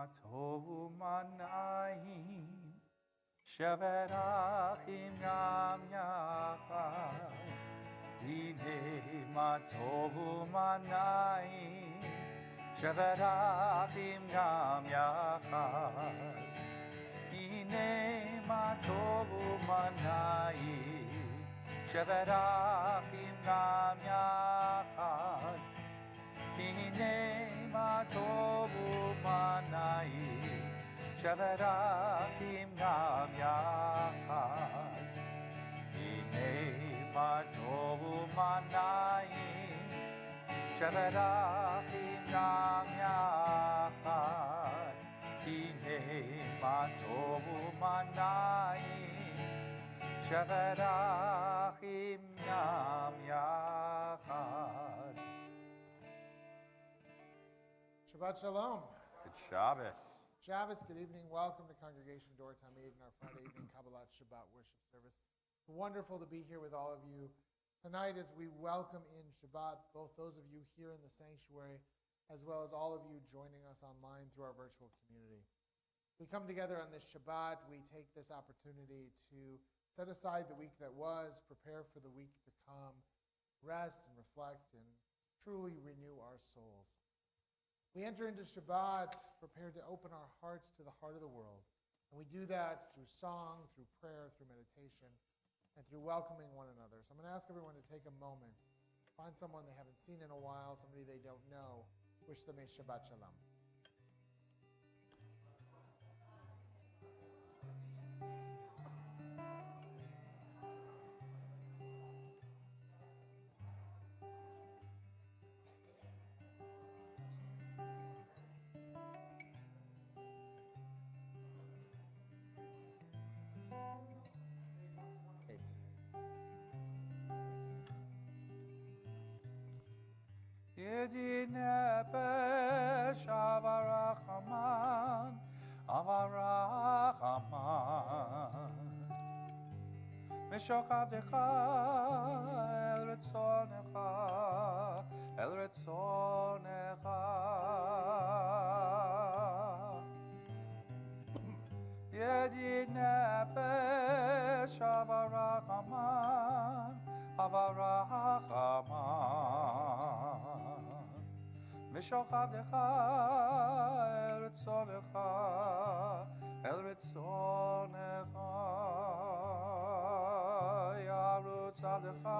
tohu manayim sheverachim gam yachad. Hine ma tohu manayim sheverachim gam yachad. Hine ma tohu manayim sheverachim gam yachad. Hine ma tohu manayim sheverachim gam yachad. Hine ma tohu manayim sheverachim gam yachad. Hine ma tohu manayim sheverachim gam yachad. Shabbat Shalom. Good Shabbos. Shabbos, good evening. Welcome to Congregation Dor Tamid in our Friday evening Kabbalat Shabbat worship service. Wonderful to be here with all of you tonight as we welcome in Shabbat both those of you here in the sanctuary as well as all of you joining us online through our virtual community. We come together on this Shabbat. We take this opportunity to set aside the week that was, prepare for the week to come, rest and reflect, and truly renew our souls. We enter into Shabbat prepared to open our hearts to the heart of the world. And we do that through song, through prayer, through meditation, and through welcoming one another. So I'm going to ask everyone to take a moment, find someone they haven't seen in a while, somebody they don't know, wish them a Shabbat Shalom. Yedi nefesh avarachaman, avarachaman. Mishochavdecha el retzonecha, el retzonecha. Yedi nefesh avarachaman, avarachaman. Mishochavdecha el retzonecha, el retzonecha. Yarutz avdecha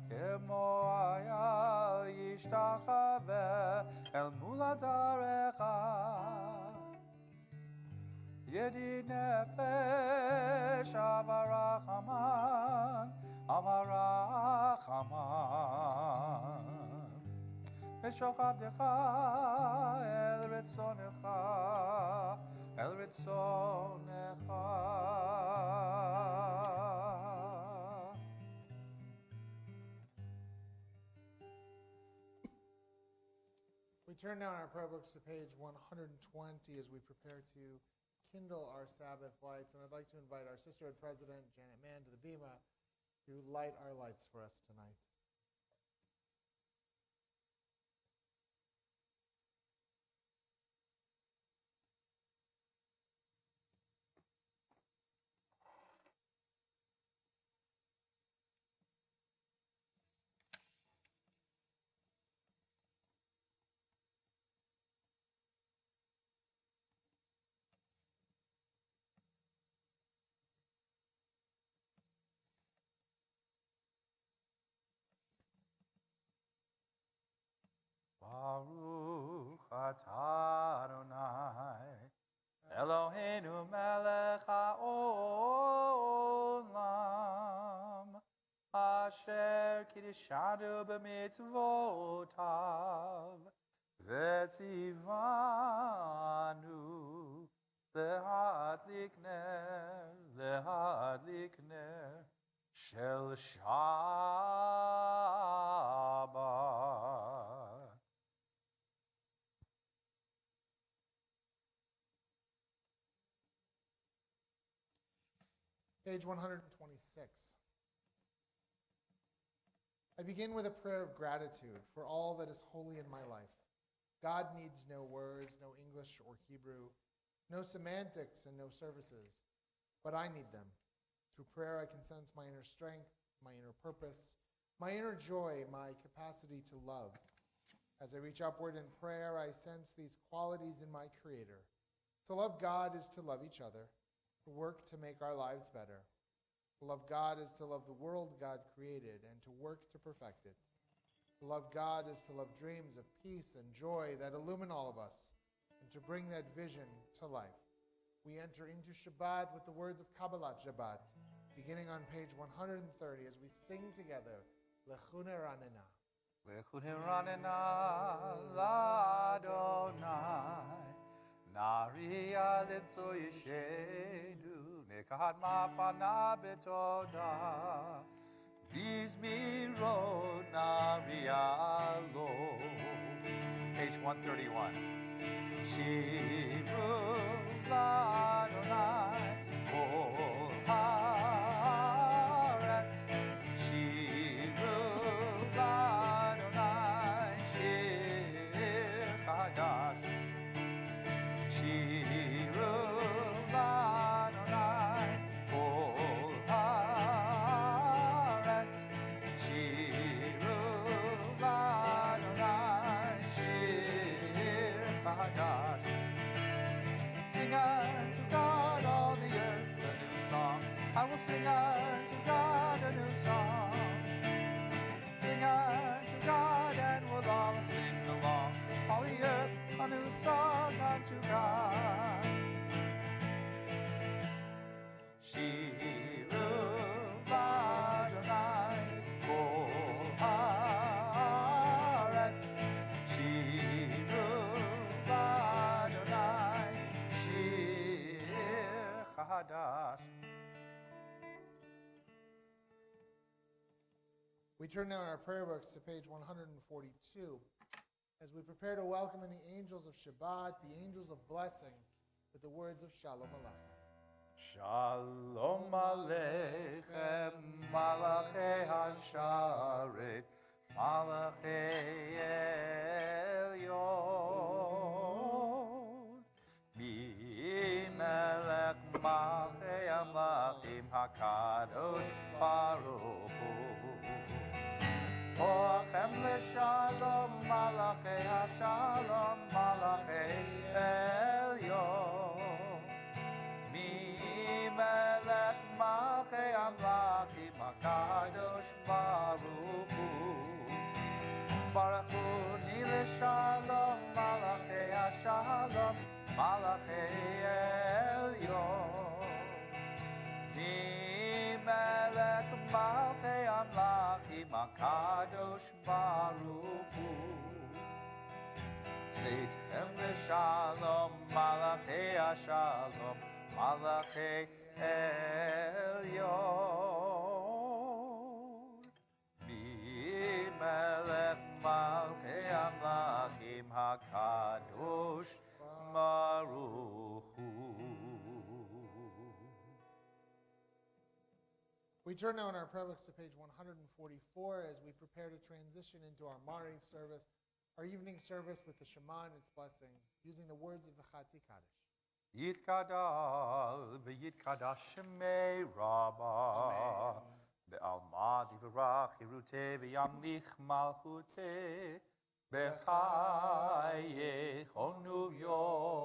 kemo ayal yishtachaveh el muladarecha. Yedi nefesh avarachaman, avarachaman. Mishochavdecha el retzonecha, el retzonecha. We turn now in our prayer books to page 120 as we prepare to kindle our Sabbath lights. And I'd like to invite our sisterhood president, Janet Mann, to the bima to light our lights for us tonight. Baruch atah Adonai, Eloheinu melech haolam, asher kiddushanu b'mitzvotav, v'tzivanu lehadlik ner shel Shabbat. Page 126. I begin with a prayer of gratitude for all that is holy in my life. God needs no words, no English or Hebrew, no semantics and no services, but I need them. Through prayer, I can sense my inner strength, my inner purpose, my inner joy, my capacity to love. As I reach upward in prayer, I sense these qualities in my Creator. To love God is to love each other, to work to make our lives better. To love God is to love the world God created and to work to perfect it. To love God is to love dreams of peace and joy that illumine all of us and to bring that vision to life. We enter into Shabbat with the words of Kabbalat Shabbat, beginning on page 130 as we sing together, Lechune Ranena. Lechuneranena l'Adonai, Naria letzo yeshenu, Nekahad mafana betoda, Bizmiro naria lo. Page 131. Shiru l'Adonai, Kol haaretz, Shiru l'Adonai, Shir chadash, Shiru l'Adonai, Kol haaretz, Shiru l'Adonai, Shir chadash. Sing unto God, all the earth, a new song. I will sing unto God a new song. Sing unto God, and we'll all sing along. All the earth, a new song unto God. Shiru l'Adonai, Kol haaretz, Shiru l'Adonai, Shir chadash. We turn now in our prayer books to page 142 as we prepare to welcome in the angels of Shabbat, the angels of blessing, with the words of Shalom Aleichem. Shalom Aleichem, Malachei Hasharet, Malachei Elyon, Melech Malchei Amlachim HaKadosh Baruch Hu. Ochem leShalom, Malachei HaShalom, Malachei Elyon, Melech Malchei Amlachim HaKadosh Baruch Hu. Baruch Hu Ni leShalom, Malachei HaShalom, Malachei Elyon, Melech Malchei Amlachim HaKadosh Baruch Hu. Seitchem leShalom, Malachei HaShalom, Malachei Elyon, Melech Malchei Amlachim HaKadosh Baruch Hu. We turn now in our prayer books to page 144 as we prepare to transition into our Mariv service, our evening service with the Shema and its blessings, using the words of the Chatzi Kaddish. Yitkadal v'yitkadash shemei Rabbah, be'alma divrach yiruteh v'yamlich malchuteh, b'chayechon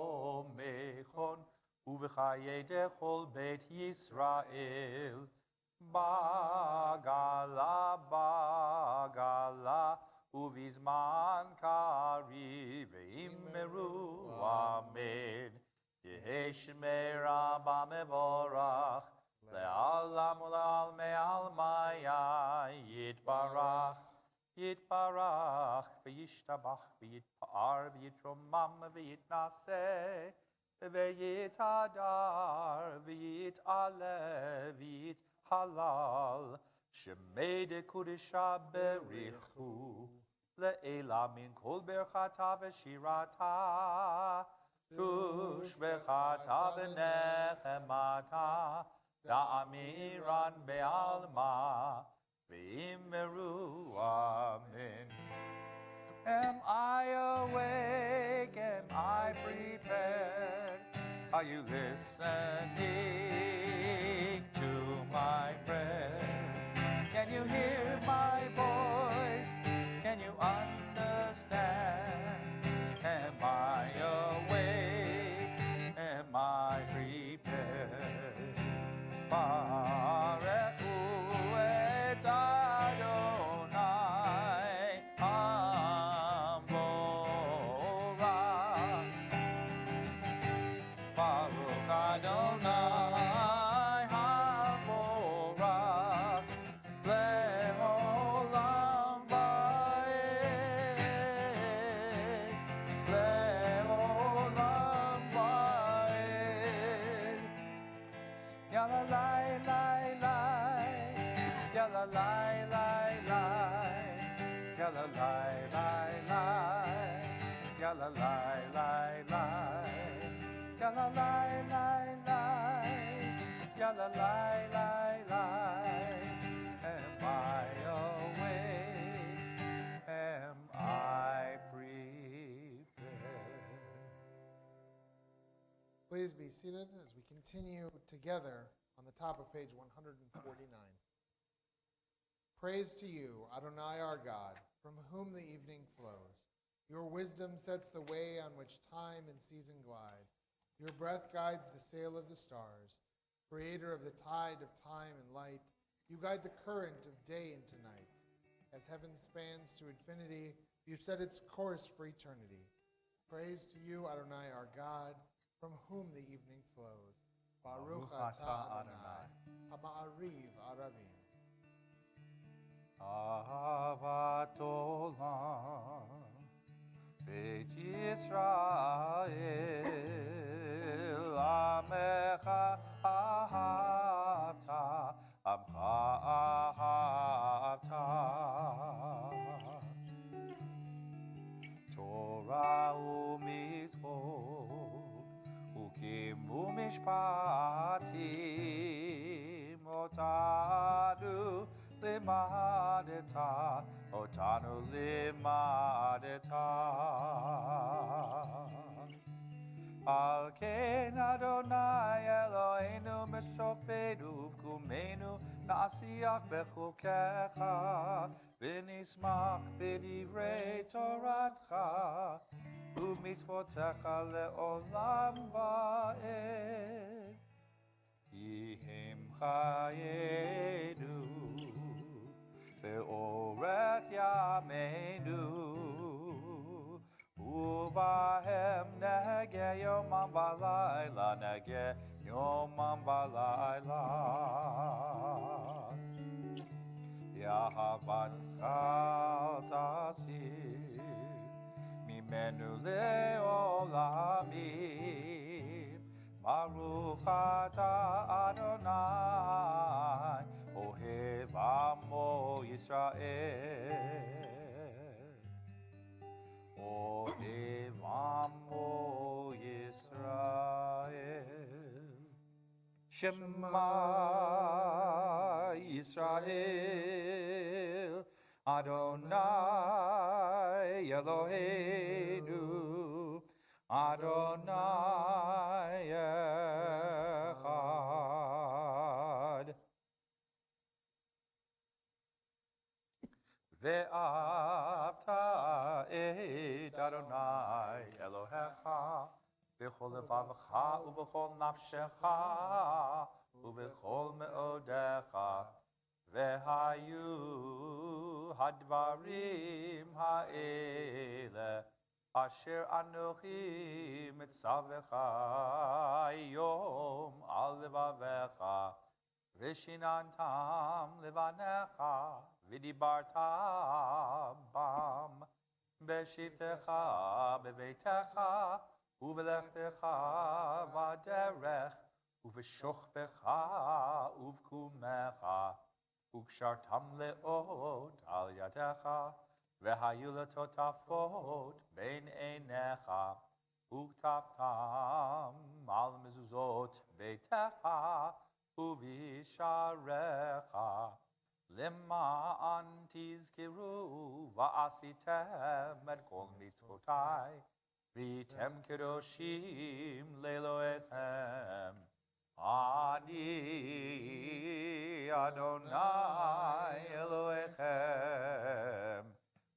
u'yomechon, u'v'chayei dechol beit Yisrael, bagala bagala, u'vizman kari ve'immeru, amen. Yehei shmei Rabbah mevorach, le'alam u'le'almei almaya, yitbarach, yitbarach, v'yishtabach, v'yitpa'ar, v'yitromam, v'yitnaseh, v'yitadar, v'yit'aleh, v'yithalal, shemei dekudesha berichu, le'ela min kol berchata v'shirata, tushvechata v'nechemata, da'amiran be'alma, v'immeru, amen. Am I awake? Am I prepared? Are you listening to my prayer? Can you hear my voice? Can you understand? Am I awake? Am I prepared? Barechu et Adonai Hamvorach. Baruch Adonai Hamvorach Le'olam va'ed. Le'olam va'ed. Yalla lai lai lai, yalla lai lai lai, yalla lai lai lai, yalla lai lai lai, yalla lai lai lai, yalla lai lai lai. Am I awake? Am I prepared? Please be seated as we continue together on the top of page 149. Praise to you, Adonai our God, from whom the evening flows. Your wisdom sets the way on which time and season glide. Your breath guides the sail of the stars. Creator of the tide of time and light, you guide the current of day into night. As heaven spans to infinity, you set its course for eternity. Praise to you, Adonai our God, from whom the evening flows. Baruch atah Adonai, Hama'ariv Aravim. Ahavat olam, Beit Yisrael, Amecha ahavta, Amcha ahavta. Torah u'mitzvot, Ukim u'mishpatim, Otanu limadeta, Otanu limadeta. Al ken Adonai Eloheinu meshokbenu v'kumenu na'asiach bechukecha v'nismach b'divrei Toratcha u'mitzvotecha le'olam va'ed. Yihim chayenu be'orech yameinu uvahem nege yomam balayla, nege yomam balayla. Yahavatcha tasir mimenu le'olamim. Baruch atah Adonai ohev amo Yisrael. Ohev amo Yisrael. Shema Yisrael, Adonai Eloheinu, Adonai Echad. Ve'avta et Adonai Elohecha b'chol levavecha u'b'chol nafshecha u'b'chol me'odecha ve'hayu hadvarim ha'ele asher anochi mitzavecha yom al levavecha v'shinantam levanecha v'dibarta bam b'shivtecha b'veitecha u'v'lechtecha v'derech u'v'shochbecha u'v'kumecha u'kshartam le'ot al yadecha v'hayu letotafot bein einecha u'ktaftam al mezuzot beitecha u'visharecha למען תזכרו ועשיתם את כל מצוותיי, והייתם קדושים לאלוהיכם. אני אדוני אלוהיכם,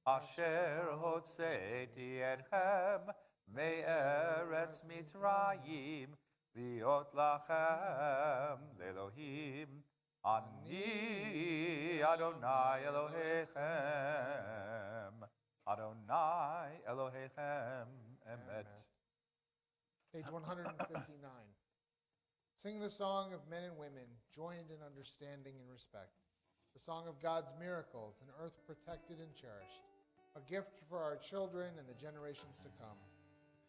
אשר הוצאתי אתכם מארץ מצרים, להיות לכם לאלוהים. אני אדוני אלוהיכם, אדוני אלוהיכם אמת. Page 159. Sing the song of men and women, joined in understanding and respect. The song of God's miracles, an earth protected and cherished. A gift for our children and the generations to come.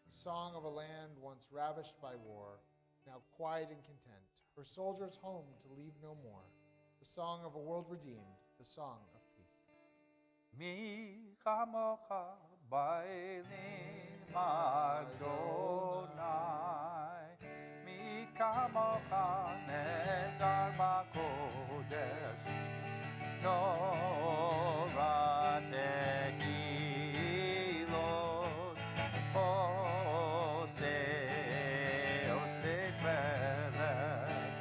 The song of a land once ravished by war, now quiet and content. Her soldiers home to leave no more. The song of a world redeemed, the song of peace. Mi chamocha ba'elim Adonai, mi kamocha nedar b'kodesh, Torah tehilot, oseh kvelet,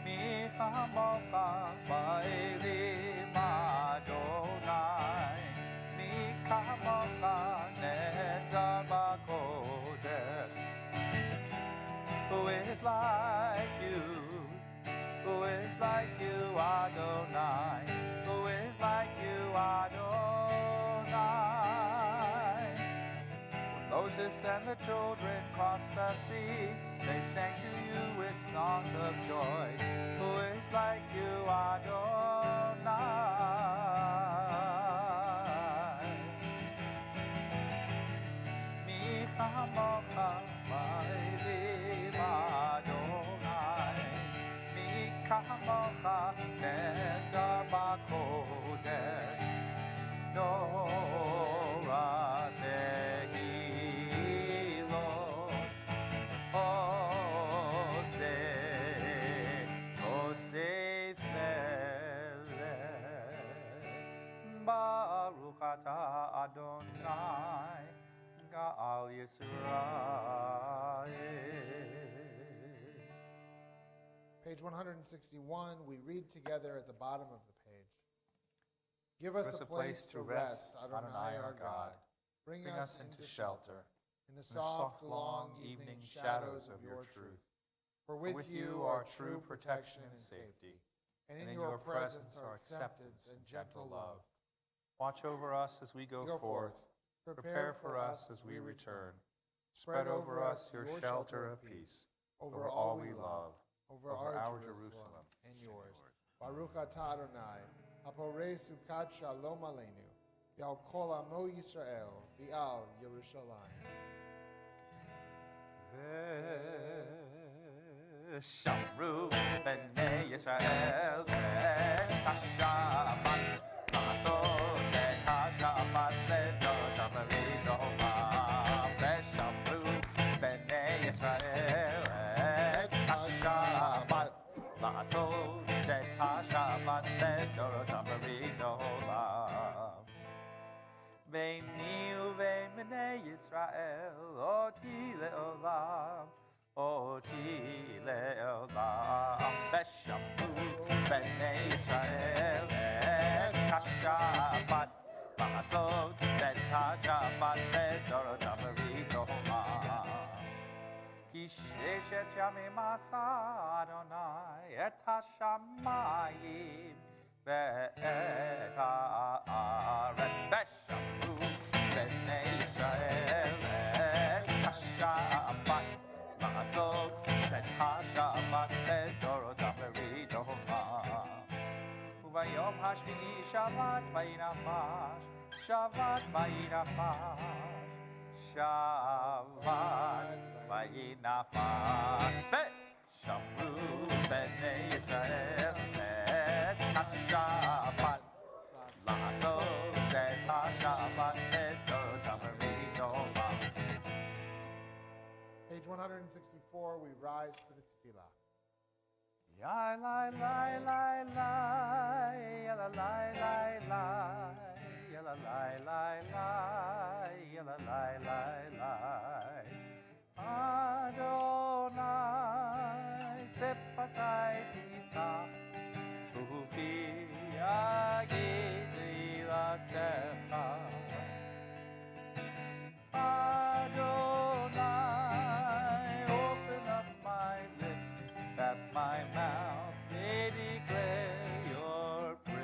mi chamocha ba'elim Adonai, mi kamocha nedar b'kodesh. Who is like you? Who is like you, Adonai? Who is like you, Adonai? When Moses and the children crossed the sea, they sang to you with songs of joy. Who is like you, Adonai? Mi chamocha ba'elim Adonai, mi kamocha nedar b'kodesh, Torah tehilot, oseh felet. Baruch atah Adonai, Ga'al Yisrael. Page 161, we read together at the bottom of the page. Give us a place to rest, Adonai our God. Bring us into shelter in the soft, long evening shadows of your truth. For with you are true protection and safety, and in your presence are acceptance and gentle love. Watch over us as we go forth. Prepare for us as we return. Spread over us your shelter of peace over all we love, over our Jerusalem and yours. Baruch atah Adonai, haporei sukat shalom aleinu, v'al kol amo Yisrael, v'al Yerushalayim. V'shamru b'nei Yisrael et hashabat, ma'asot et hashabat le'dot ha'meridot. V'shamru b'nei Yisrael et hashabat, ma'asot et hashabat le'dot ha'meridot. Ve'ni uvein b'nei Yisrael oti le'olam, oti le'olam. V'shamru b'nei Yisrael et hashabat, ma'asot et hashabat le'dot ha'meridot. Ki sheshet yamim asa Adonai et hashamayim ve'et ha'aretz. V'shamru b'nei Yisrael et hashabat, ma'asot et hashabat le'dot ha'meridot. Uvayom hashvini Shabbat vayinafash, Shabbat vayinafash, Shabbat vayinafash. V'shamru b'nei Yisrael et hashabat, ma'asot et hashabat le'dot ha'meridot. Page 164, we rise for the tefillah. Ya la la la la, ya la la la la, ya la la la la, ya la la la la. Adonai sepatai titach, ufi agidi latecha. Adonai, open up my lips, that my mouth may declare your praise.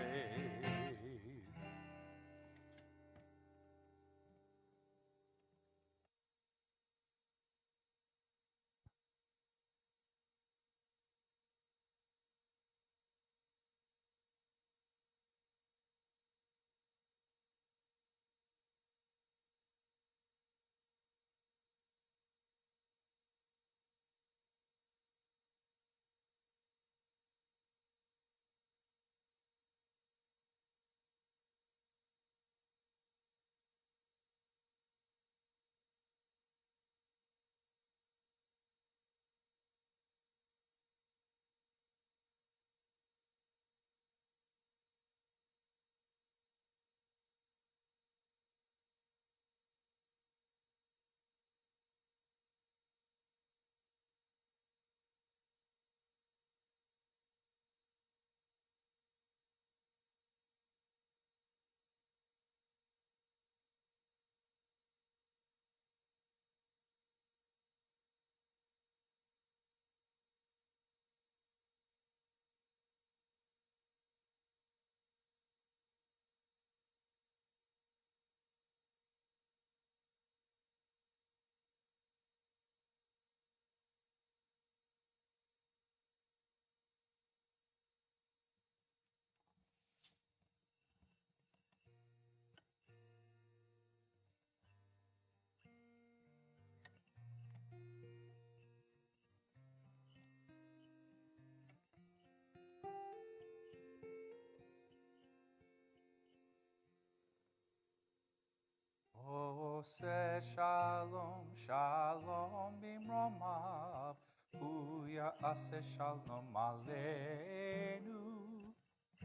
Ose shalom, shalom bimromav, huya ase shalom aleinu,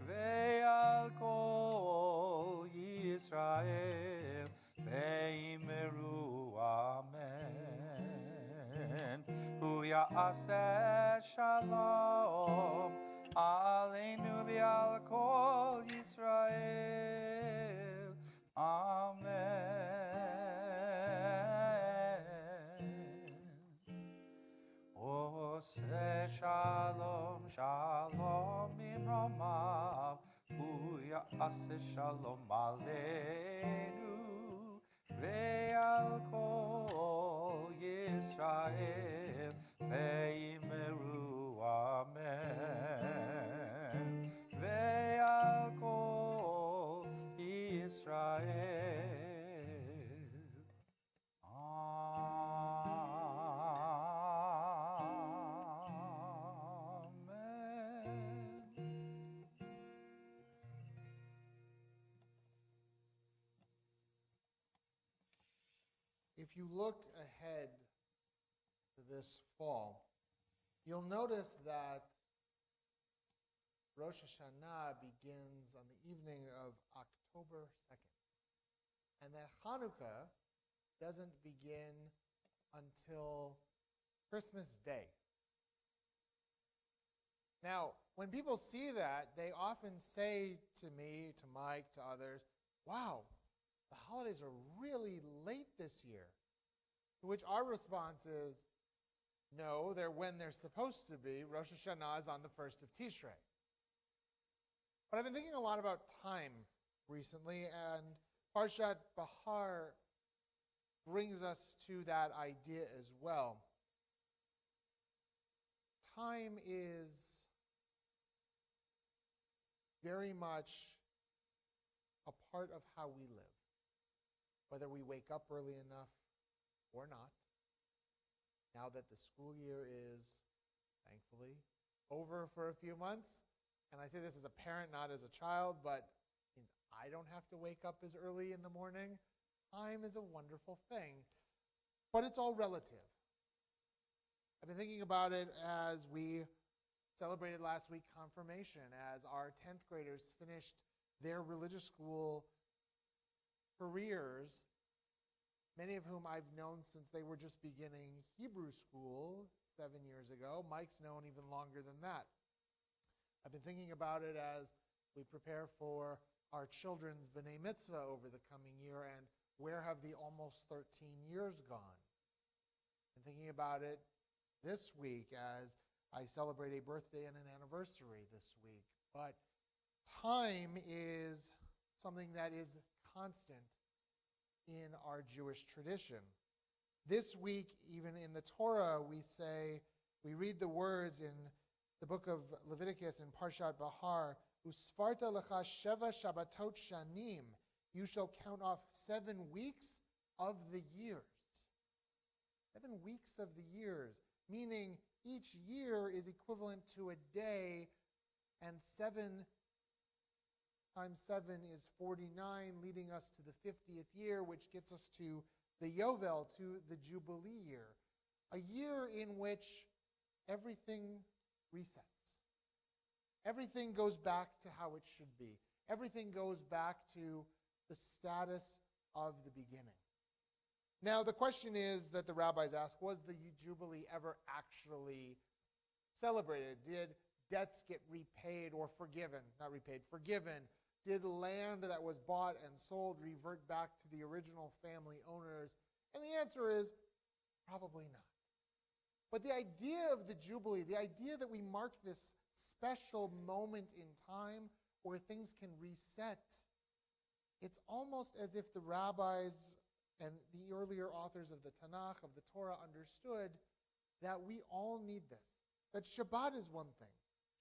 ve'al kol Yisrael, ve'imeru amen. Huya ase shalom aleinu ve'al kol Yisrael, amen. Ose shalom, shalom imromav, huya ase shalom aleinu, ve'al kol Yisrael, ve'imeru amen. Ve'al kol Yisrael, If you look ahead to this fall, you'll notice that Rosh Hashanah begins on the evening of October 2nd, and that Hanukkah doesn't begin until Christmas Day. Now, when people see that, they often say to me, to Mike, to others, wow, the holidays are really late this year. To which our response is, no, they're when they're supposed to be. Rosh Hashanah is on the 1st of Tishrei. But I've been thinking a lot about time recently, and Parshat Bahar brings us to that idea as well. Time is very much a part of how we live, whether we wake up early enough or not. Now that the school year is, thankfully, over for a few months, and I say this as a parent, not as a child, but means I don't have to wake up as early in the morning. Time is a wonderful thing, but it's all relative. I've been thinking about it as we celebrated last week confirmation as our 10th graders finished their religious school careers, many of whom I've known since they were just beginning Hebrew school 7 years ago. Mike's known even longer than that. I've been thinking about it as we prepare for our children's B'nai Mitzvah over the coming year, and where have the almost 13 years gone? And thinking about it this week as I celebrate a birthday and an anniversary this week. But time is something that is constant in our Jewish tradition. This week, even in the Torah, we read the words in the book of Leviticus in Parshat Bahar, Usfarta lecha sheva Shabbatot shanim. You shall count off 7 weeks of the years. 7 weeks of the years, meaning each year is equivalent to a day, and 7 times 7 is 49, leading us to the 50th year, which gets us to the Yovel, to the Jubilee year, a year in which everything resets. Everything goes back to how it should be. Everything goes back to the status of the beginning. Now, the question is that the rabbis ask, was the Jubilee ever actually celebrated? Did debts get repaid or forgiven? Not repaid, forgiven. Did land that was bought and sold revert back to the original family owners? And the answer is probably not. But the idea of the Jubilee, the idea that we mark this special moment in time where things can reset, it's almost as if the rabbis and the earlier authors of the Tanakh, of the Torah, understood that we all need this. That Shabbat is one thing.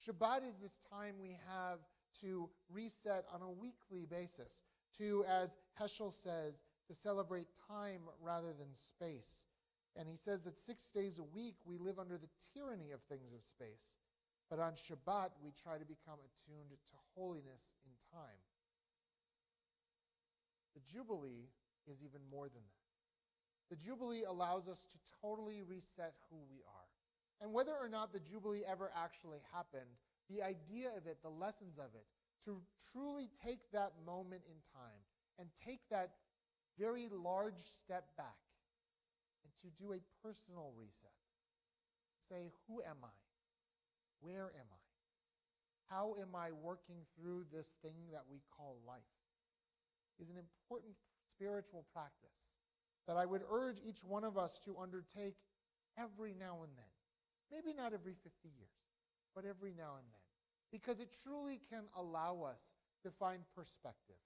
Shabbat is this time we have to reset on a weekly basis, to, as Heschel says, to celebrate time rather than space. And he says that 6 days a week we live under the tyranny of things of space. But on Shabbat we try to become attuned to holiness in time. The Jubilee is even more than that. The Jubilee allows us to totally reset who we are. And whether or not the Jubilee ever actually happened, the idea of it, the lessons of it, to truly take that moment in time and take that very large step back and to do a personal reset. Say, who am I? Where am I? How am I working through this thing that we call life? Is an important spiritual practice that I would urge each one of us to undertake every now and then. Maybe not every 50 years, but every now and then. Because it truly can allow us to find perspective.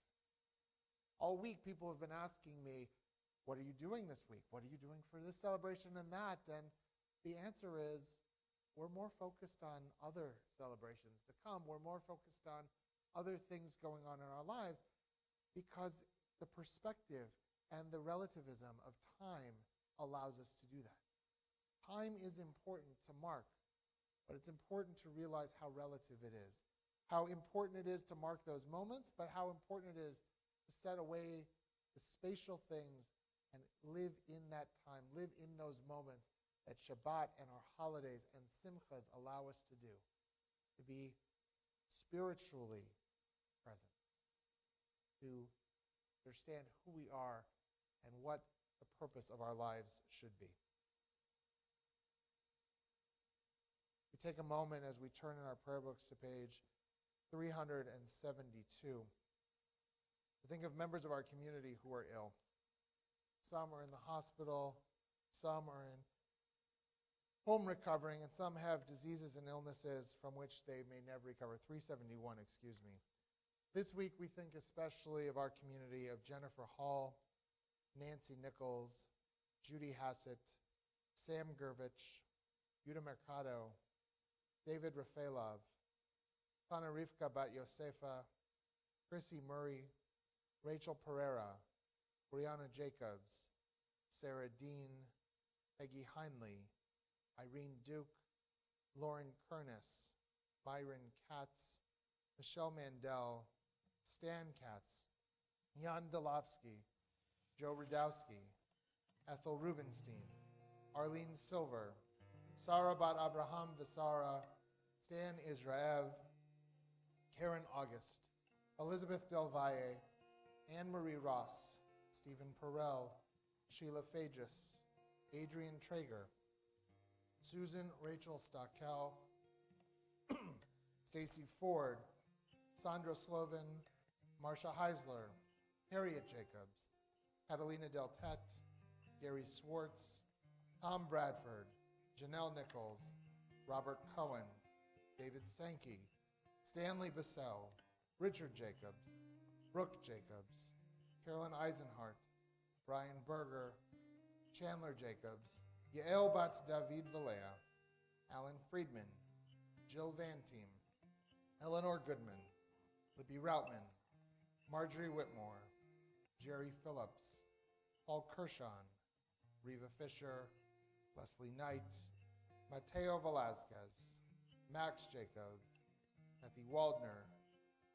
All week, people have been asking me, what are you doing this week? What are you doing for this celebration and that? And the answer is, we're more focused on other celebrations to come. We're more focused on other things going on in our lives because the perspective and the relativism of time allows us to do that. Time is important to mark, but it's important to realize how relative it is. How important it is to mark those moments, but how important it is to set away the spatial things and live in that time, live in those moments that Shabbat and our holidays and simchas allow us to do, to be spiritually present, to understand who we are and what the purpose of our lives should be. We take a moment as we turn in our prayer books to page 372 to think of members of our community who are ill. Some are in the hospital, some are in home recovering, and some have diseases and illnesses from which they may never recover. 371, excuse me. This week we think especially of our community of Jennifer Hall, Nancy Nichols, Judy Hassett, Sam Gervich, Yuda Mercado, David Rafaelov, Tana Rivka Bat Yosefa, Chrissy Murray, Rachel Pereira, Brianna Jacobs, Sarah Dean, Peggy Heinley, Irene Duke, Lauren Kernis, Byron Katz, Michelle Mandel, Stan Katz, Jan Dolofsky, Joe Radowski, Ethel Rubenstein, Arlene Silver, Sarah Bat Abraham Visara, Stan Israev, Karen August, Elizabeth Del Valle, Anne-Marie Ross, Stephen Perrell, Sheila Fagis, Adrian Traeger, Susan Rachel Stockel, Stacy Ford, Sandra Slovin, Marcia Heisler, Harriet Jacobs, Catalina Del Tette, Gary Swartz, Tom Bradford, Janelle Nichols, Robert Cohen, David Sankey, Stanley Bissell, Richard Jacobs, Brooke Jacobs, Carolyn Eisenhart, Brian Berger, Chandler Jacobs, Yael Bat David Valea, Alan Friedman, Jill Van-Team, Eleanor Goodman, Libby Routman, Marjorie Whitmore, Jerry Phillips, Paul Kershon, Reva Fisher, Leslie Knight, Mateo Velazquez, Max Jacobs, Kathy Waldner,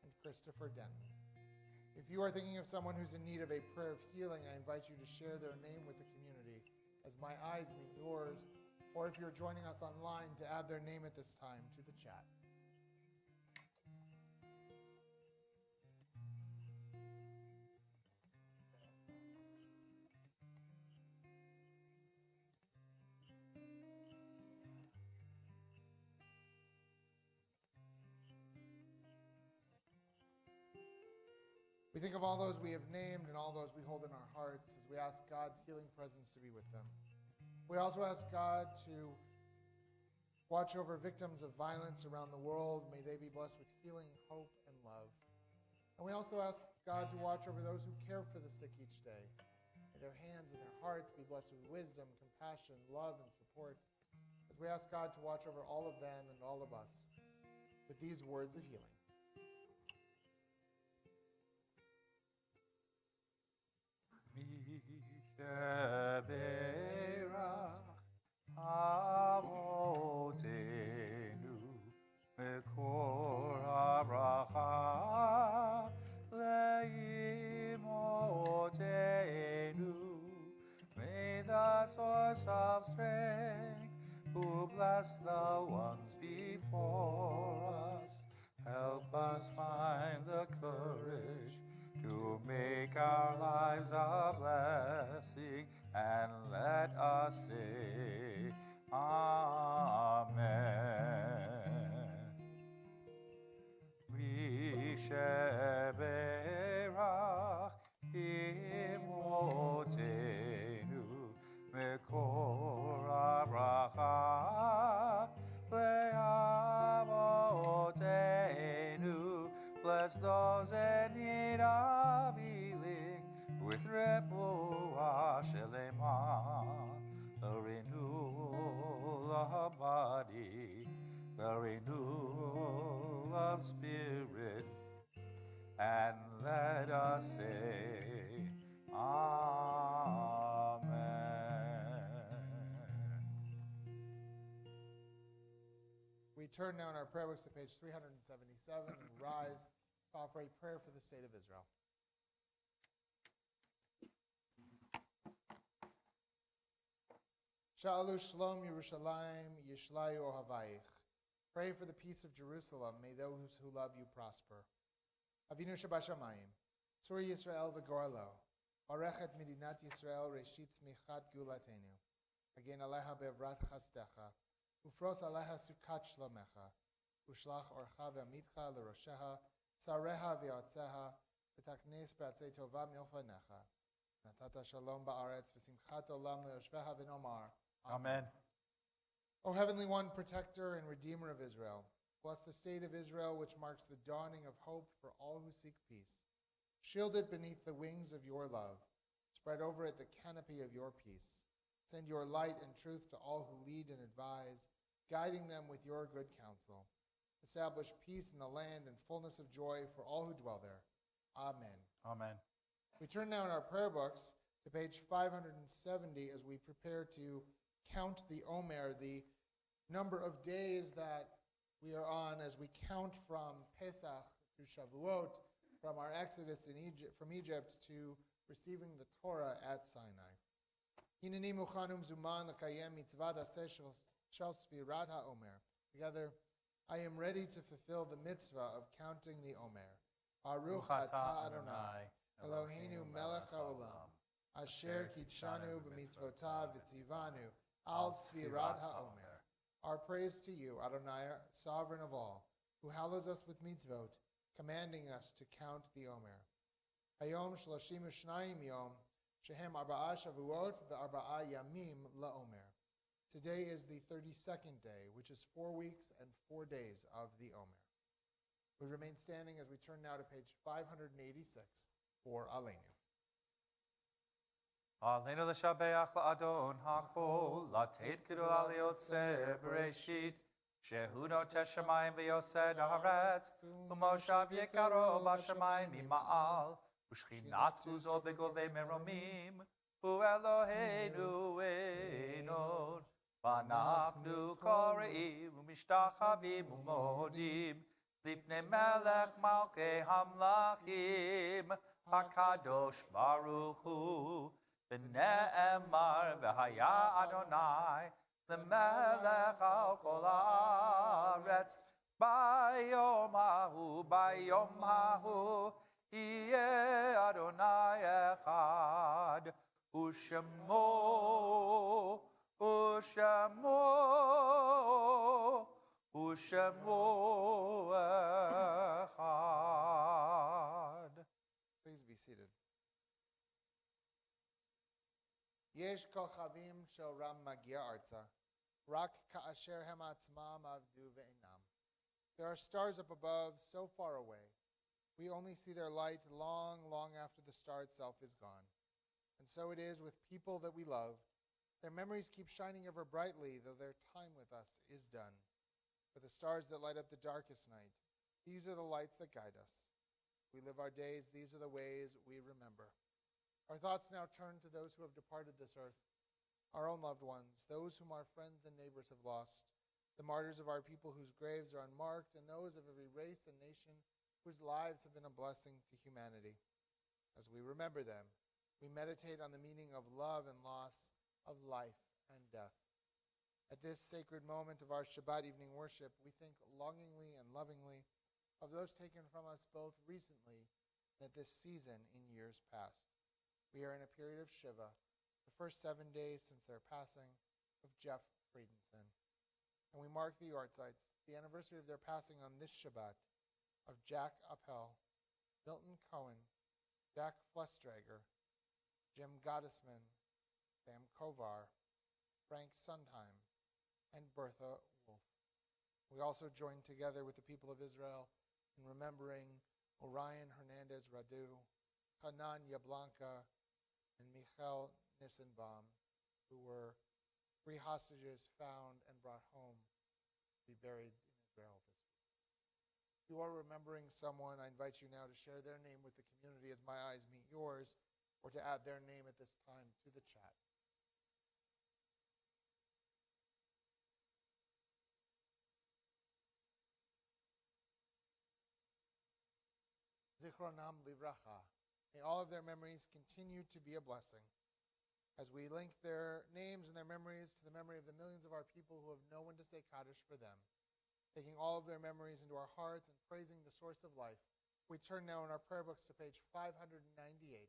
and Christopher Denton. If you are thinking of someone who's in need of a prayer of healing, I invite you to share their name with the community as my eyes meet yours, or if you're joining us online, to add their name at this time to the chat. We think of all those we have named and all those we hold in our hearts as we ask God's healing presence to be with them. We also ask God to watch over victims of violence around the world. May they be blessed with healing, hope, and love. And we also ask God to watch over those who care for the sick each day. May their hands and their hearts be blessed with wisdom, compassion, love, and support as we ask God to watch over all of them and all of us with these words of healing. Avotenu mekor habracha leimotenu. May the source of strength, who bless the ones before us, help us find the courage to make our lives a blessing, and let us say, Amen. Risheberach imotenu mekor habracha leavotenu. Bless those in need of healing with refuah shelema, the renewal of body, the renewal of spirit, and let us say, Amen. We turn now in our prayer books to page 377 and rise to offer a prayer for the state of Israel. Sha'alu Shalom Yerushalayim Yishlayu Ohavayich. Pray for the peace of Jerusalem. May those who love you prosper. Avinu Shabashamayim. Sur Yisrael v'gorlo. Barechet Medinat Yisrael Reshit Smichat Gulatenu. Again Aleha Bevrat Chastecha. Ufros Aleha Sukat Shlomecha. Ushlach Orcha V'amitcha L'Rosheha. Sareha V'yotzeha. V'taknes B'atzei Tova Milfanecha. Natata Shalom Ba'aretz V'simchat Olam Le'yoshveha V'nomar. Amen. O Heavenly One, protector and redeemer of Israel, bless the state of Israel, which marks the dawning of hope for all who seek peace. Shield it beneath the wings of your love. Spread over it the canopy of your peace. Send your light and truth to all who lead and advise, guiding them with your good counsel. Establish peace in the land and fullness of joy for all who dwell there. Amen. Amen. We turn now in our prayer books to page 570 as we prepare to count the Omer, the number of days that we are on as we count from Pesach to Shavuot, from our exodus from Egypt to receiving the Torah at Sinai. Hineni muchanum zuman l'kayem mitzvah aseh shel sfirat haomer. Together, I am ready to fulfill the mitzvah of counting the Omer. Baruch atah Adonai, Eloheinu melech haolam, asher kitshanu b'mitzvotav v'tzivanu al sfirat ha'omer. Our praise to you, Adonai, sovereign of all, who hallows us with mitzvot, commanding us to count the Omer. Hayom 32 yom, shehem arba'a shavuot ve'arba'a yamim la'omer. Today is the 32nd day, which is 4 weeks and 4 days of the Omer. We remain standing as we turn now to page 586 for Aleinu. Aleinu l'shabeach la'adon ha'kol, lateit kidul al yotzeh bereshit, shehu noteh shamayim v'yosed haaretz, u'moshav yekaro b'shamayim mima'al, u'shchinatu zo begolvei meromim, u'Eloheinu einon, v'anachnu kore'im u'mishtachavim u'modim, lifnei melech malkei hamlachim, hakadosh baruch hu, v'ne'emar v'haya Adonai, l'melech al kol haaretz, bayom hahu, yeh Adonai echad, u'shemo echad. Please be seated. Yesh kochavim shel ram magia arza, rak ka'asher hem atzmam avdu ve'inam. There are stars up above, so far away. We only see their light long, long after the star itself is gone. And so it is with people that we love. Their memories keep shining ever brightly, though their time with us is done. For the stars that light up the darkest night, these are the lights that guide us. We live our days, these are the ways we remember. Our thoughts now turn to those who have departed this earth, our own loved ones, those whom our friends and neighbors have lost, the martyrs of our people whose graves are unmarked, and those of every race and nation whose lives have been a blessing to humanity. As we remember them, we meditate on the meaning of love and loss, of life and death. At this sacred moment of our Shabbat evening worship, we think longingly and lovingly of those taken from us both recently and at this season in years past. We are in a period of Shiva, the first 7 days since their passing of Jeff Friedenson. And we mark the Yortzites, the anniversary of their passing on this Shabbat, of Jack Appel, Milton Cohen, Jack Flestrager, Jim Gottesman, Sam Kovar, Frank Sondheim, and Bertha Wolf. We also join together with the people of Israel in remembering Orion Hernandez Radu, Hanan Yablanka, and Michal Nissenbaum, who were 3 hostages found and brought home to be buried in Israel this week. If you are remembering someone, I invite you now to share their name with the community as my eyes meet yours, or to add their name at this time to the chat. Zichronam livracha. May all of their memories continue to be a blessing. As we link their names and their memories to the memory of the millions of our people who have no one to say Kaddish for them, taking all of their memories into our hearts and praising the source of life, we turn now in our prayer books to page 598,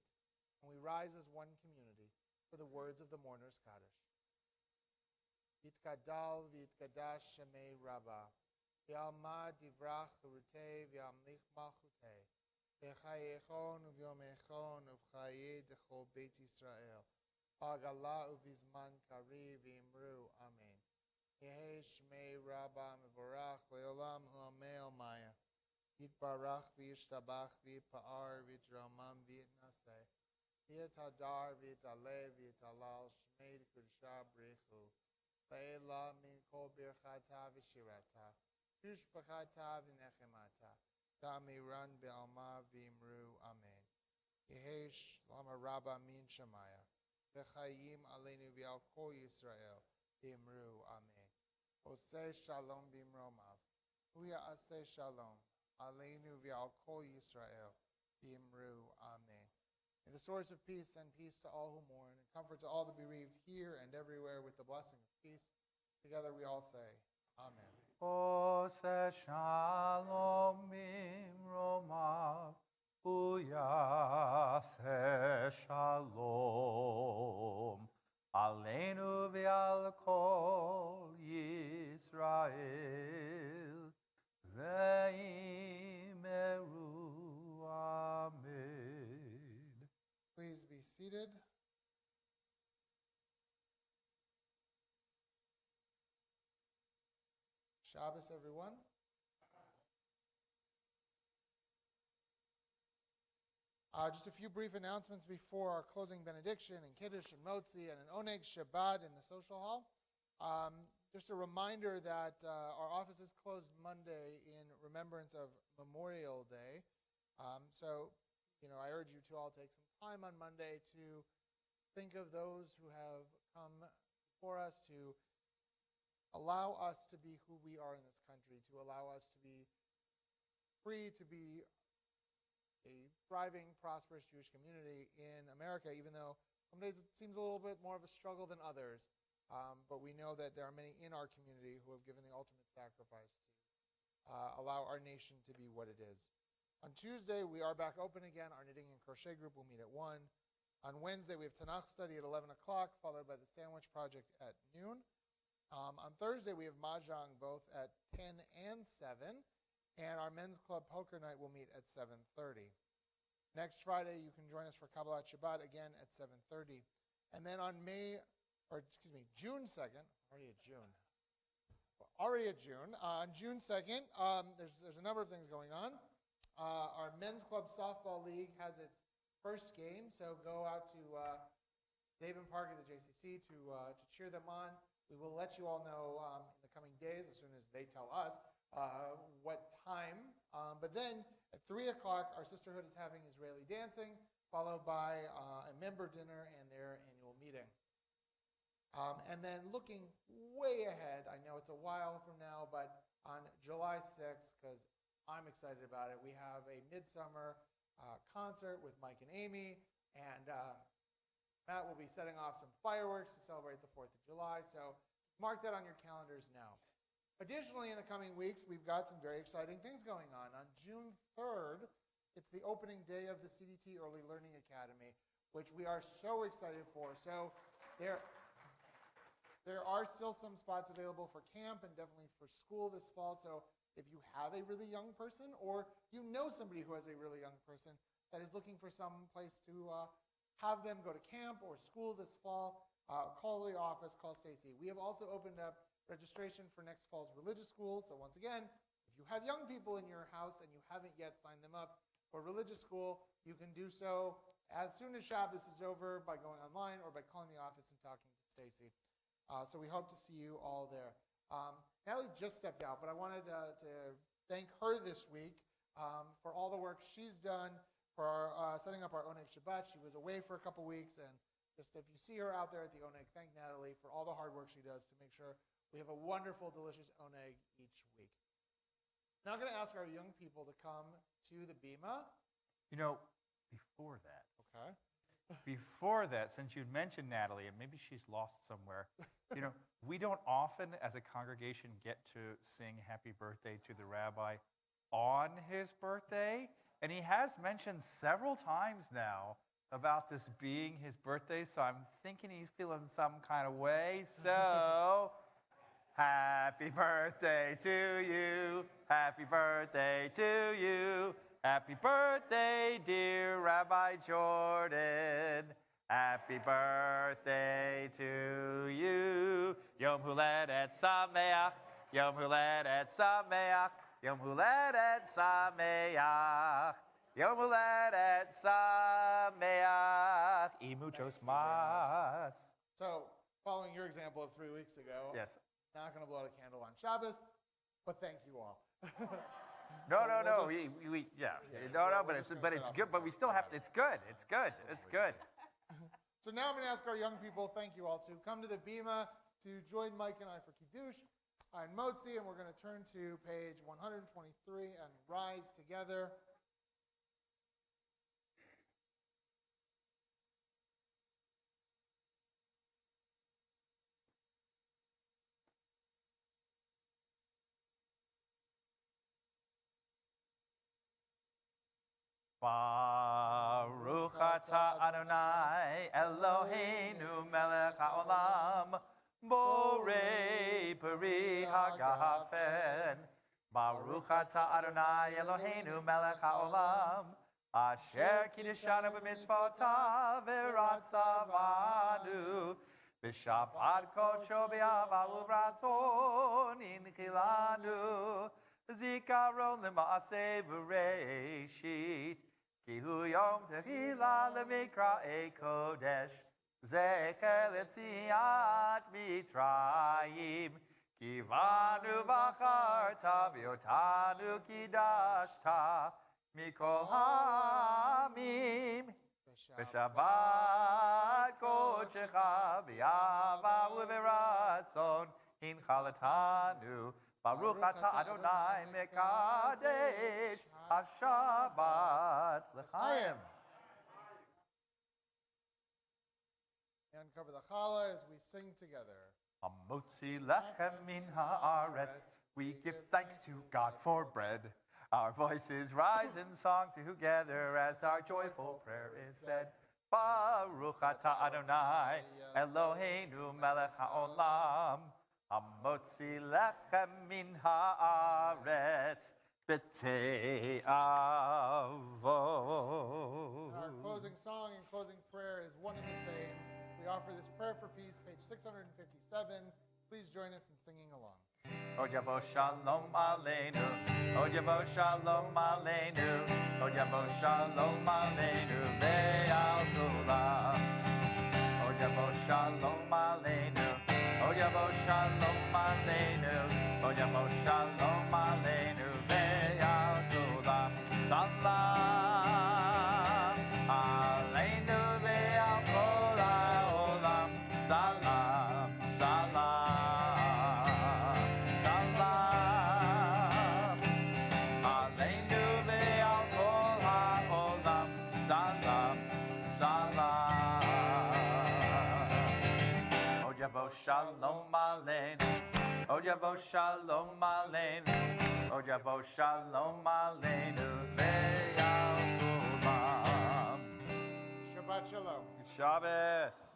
and we rise as one community for the words of the mourner's Kaddish. Yitkadal v'yitkadash shemei Rabbah, v'yalma divrach churutei v'yamlich malchutei, v'chayechon u'vyomechon u'v'chayei dechol Beit Yisrael, ha'gala u'vizman kari v'imru, amen. Yehi shmei Rabbah mevorach le'olam u'amei maya, yitbarach v'yishtabach v'yipa'ar v'yitramam v'yitnaseh, v'yitadar v'yitaleh v'yitalal shmei d'kudshah brichu, Le'ela min kol birchata v'shirata, Tushbachata v'nechemata, Da'amiran be'alma v'imru, amen. Yehesh lama rabba min shamaya, V'chayim aleinu v'al kol Yisrael, v'imru, amen. Oseh shalom v'imromav, Huya aseh shalom, aleinu v'al kol Yisrael, v'imru, amen. May the source of peace send peace to all who mourn, and comfort to all the bereaved here and everywhere with the blessing of peace. Together we all say, amen. Ose shalom imromav, uyase shalom. Aleinu ve'al kol Yisrael, ve'imeru amen. Please be seated. Shabbos, everyone. Just a few brief announcements before our closing benediction and Kiddush and Motzi and an Oneg Shabbat in the social hall. Just a reminder that our office is closed Monday in remembrance of Memorial Day. So, I urge you to all take some time on Monday to think of those who have come before us, to allow us to be who we are in this country, to allow us to be free to be a thriving, prosperous Jewish community in America, even though some days it seems a little bit more of a struggle than others. But we know that there are many in our community who have given the ultimate sacrifice to allow our nation to be what it is. On Tuesday, we are back open again. Our knitting and crochet group will meet at 1. On Wednesday, we have Tanakh study at 11 o'clock, followed by the Sandwich Project at noon. On Thursday, we have Mahjong both at 10 and 7, and our men's club poker night will meet at 7:30. Next Friday, you can join us for Kabbalat Shabbat again at 7:30. And then on June 2nd, already at June, on June 2nd, there's a number of things going on. Our men's club softball league has its first game, so go out to Dave and Park at the JCC to cheer them on. We will let you all know in the coming days, as soon as they tell us, what time. But then at 3 o'clock, our sisterhood is having Israeli dancing, followed by a member dinner and their annual meeting. And then looking way ahead, I know it's a while from now, but on July 6th, because I'm excited about it, we have a midsummer concert with Mike and Amy, and Matt will be setting off some fireworks to celebrate the 4th of July, so mark that on your calendars now. Additionally, in the coming weeks, we've got some very exciting things going on. On June 3rd, it's the opening day of the CDT Early Learning Academy, which we are so excited for. So there are still some spots available for camp and definitely for school this fall, so if you have a really young person or you know somebody who has a really young person that is looking for some place to have them go to camp or school this fall, call the office, call Stacy. We have also opened up registration for next fall's religious school. So once again, if you have young people in your house and you haven't yet signed them up for religious school, you can do so as soon as Shabbos is over by going online or by calling the office and talking to Stacy. So we hope to see you all there. Natalie just stepped out, but I wanted to thank her this week for all the work she's done for setting up our Oneg Shabbat. She was away for a couple weeks, and just if you see her out there at the Oneg, thank Natalie for all the hard work she does to make sure we have a wonderful, delicious Oneg each week. Now I'm going to ask our young people to come to the Bima. Before that, since you'd mentioned Natalie, and maybe she's lost somewhere, we don't often, as a congregation, get to sing happy birthday to the rabbi on his birthday. And he has mentioned several times now about this being his birthday, so I'm thinking he's feeling some kind of way. So, happy birthday to you, happy birthday to you, happy birthday, dear Rabbi Jordan, happy birthday to you. Yom Huledet Sameach, Yom Huledet Sameach, Yom Huledet Sameach, Yom Huledet Sameach, y muchos más. So, following your example of 3 weeks ago, yes, not going to blow out a candle on Shabbos, but thank you all. No, but it's good. But we still have to. It's good. So now I'm going to ask our young people, thank you all, to come to the Bima to join Mike and I for Kiddush and Motzi, and we're going to turn to page 123 and rise together. Baruch atah Adonai Eloheinu melech haolam borei peri hagafen. Baruch atah Adonai Eloheinu melech haolam asher kiddeshanu b'mitzvotav v'ratzavanu b'shabbat kodsho b'yava uvratzon inchilanu zikaron l'maaseh v'reishit kihu yom tehila l'mikra'ei kodesh zecher l'tziat mitzrayim kivanu b'charta v'yotanu kiddashta mikol ha'amim b'shabbat kodshecha b'yava uv'ratzon inchalatanu Baruch atah Adonai mekadesh ha-Shabbat l'chaim. And cover the challah as we sing together. Hamotzi lechem min haaretz. We give thanks to God for bread. Our voices rise in song together as our joyful prayer is said. Baruch atah Adonai Eloheinu melech haolam. Hamotzi lechem min haaretz b'tei avot. Our closing song and closing prayer is one and the same. We offer this prayer for peace, page 657. Please join us in singing along. Od yavo shalom aleinu, Od yavo shalom aleinu, Od yavo shalom aleinu, ve'al kulam. Od yavo shalom aleinu, Od yavo shalom aleinu, Od yavo shalom aleinu, ve'al kulam. Salam aleinu ve'al kol ha'olam. Salam, salam, salam aleinu ve'al kol ha'olam. Salam, salam. Od yavo shalom aleinu, Od yavo shalom aleinu, Od yavo shalom aleinu ve'al kulam. Shabbat shalom. Shabbos.